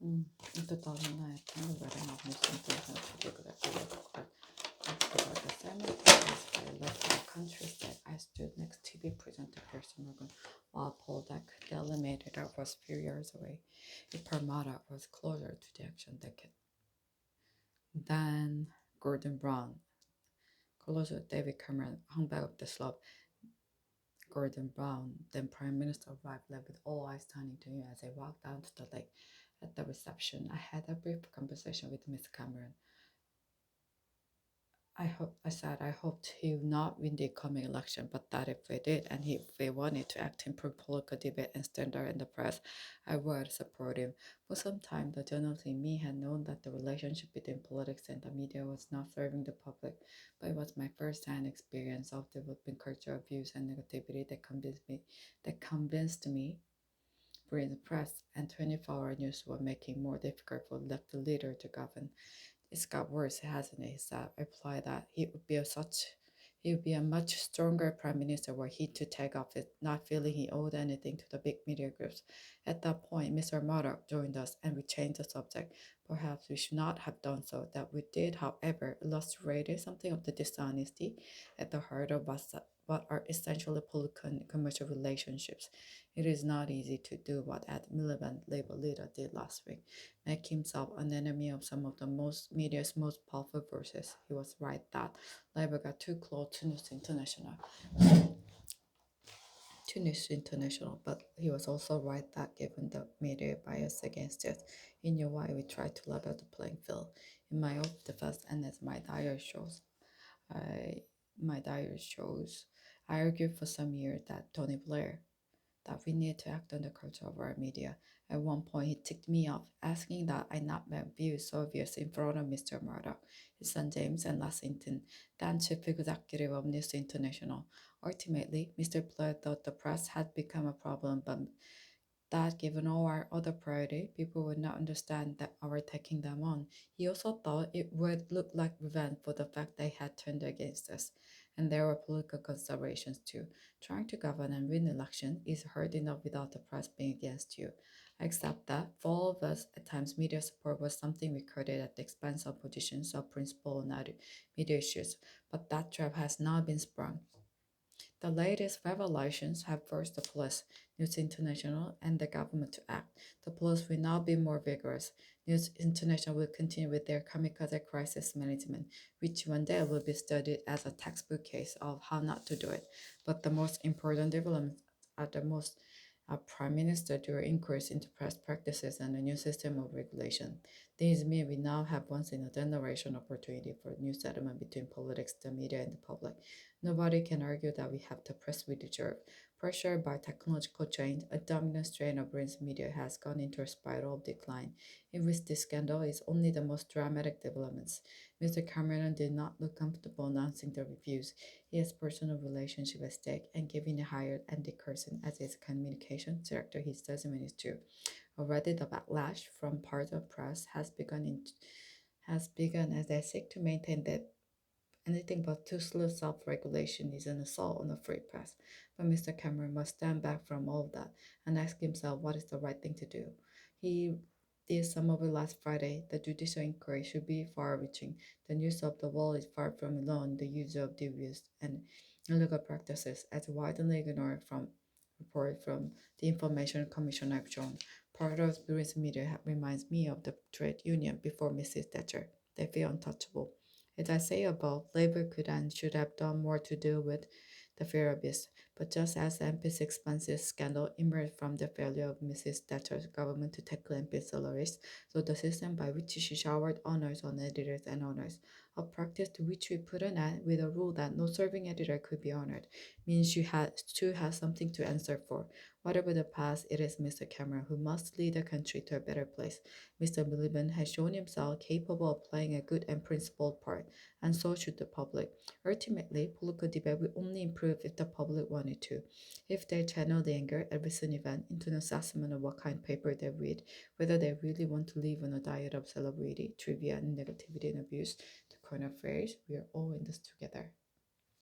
In 2009, I attended the wedding of Muslim president after the ceremony, I left the country state. I stood next to TV presenter Pearson Morgan while Paul Deck, the eliminator, was few years away. Parmata was closer to the action decade than Gordon Brown. Closer, David Cameron hung back up the slope. Gordon Brown, then Prime Minister, arrived left with all eyes turning to him as I walked down to the lake. At the reception, I had a brief conversation with Mr. Cameron. I hoped he would not win the coming election, but that if we did, and if we wanted to act in political debate and standard in the press, I would support him. For some time, the journalist in me had known that the relationship between politics and the media was not serving the public, but it was my first-hand experience of developing cultural views and negativity that convinced me. Free the press and 24-hour news were making more difficult for left leader to govern. It's got worse, hasn't it? He said. I replied that he would be a much stronger prime minister were he to take office, not feeling he owed anything to the big media groups. At that point, Mr. Murdoch joined us and we changed the subject. Perhaps we should not have done so. That we did, however, illustrated something of the dishonesty at the heart of what are essentially political and commercial relationships. It is not easy to do what Ed Miliband, Labour leader, did last week, make himself an enemy of some of the media's most powerful voices. He was right that Labour got too close to News International, but he was also right that given the media bias against it, he knew why we tried to level the playing field. In my own defense, and as my diary shows, I argued for some years that Tony Blair that we need to act on the culture of our media. At one point, he ticked me off, asking that I not make views so obvious in front of Mr. Murdoch, his son James, and Lassington, then chief executive of News International. Ultimately, Mr. Blair thought the press had become a problem, but that given all our other priority, people would not understand that our taking them on. He also thought it would look like revenge for the fact they had turned against us. And there were political considerations too. Trying to govern and win election is hard enough without the press being against you. I accept that for all of us, at times media support was something we courted at the expense of positions of principle on media issues, but that trap has now been sprung. The latest revelations have forced the police, News International, and the government to act. The police will now be more vigorous. News International will continue with their kamikaze crisis management, which one day will be studied as a textbook case of how not to do it. But the most important developments are the most Prime Minister during inquiries into press practices and a new system of regulation. These mean we now have once in a generation opportunity for a new settlement between politics, the media, and the public. Nobody can argue that we have the press we deserve. Pressured by technological change, a dominant strain of Britain's media has gone into a spiral of decline, in which this scandal is only the most dramatic developments. Mr. Cameron did not look comfortable announcing the reviews. He has personal relationship at stake, and given he hired Andy Carson as his communications director, his judgment is due. Already, the backlash from part of press has begun as they seek to maintain that anything but too slow self-regulation is an assault on the free press. But Mr. Cameron must stand back from all of that and ask himself what is the right thing to do. He did some of it last Friday. The judicial inquiry should be far-reaching. The news of the world is far from alone the use of devious and illegal practices as widely ignored from report from the Information Commission I've shown. Part of British media reminds me of the trade union before Mrs. Thatcher. They feel untouchable. As I say above, Labour could and should have done more to deal with the fear abyss, but just as the MP's expenses scandal emerged from the failure of Mrs. Thatcher's government to tackle MP salaries, so the system by which she showered honours on editors and owners, a practice to which we put an end with a rule that no serving editor could be honoured, means you had to have something to answer for. Whatever the past, it is Mr. Cameron who must lead the country to a better place. Mr. Miliband has shown himself capable of playing a good and principled part, and so should the public. Ultimately, political debate will only improve if the public wanted to. If they channel the anger at recent event into an assessment of what kind of paper they read, whether they really want to live on a diet of celebrity, trivia, and negativity and abuse, the current affairs, we are all in this together.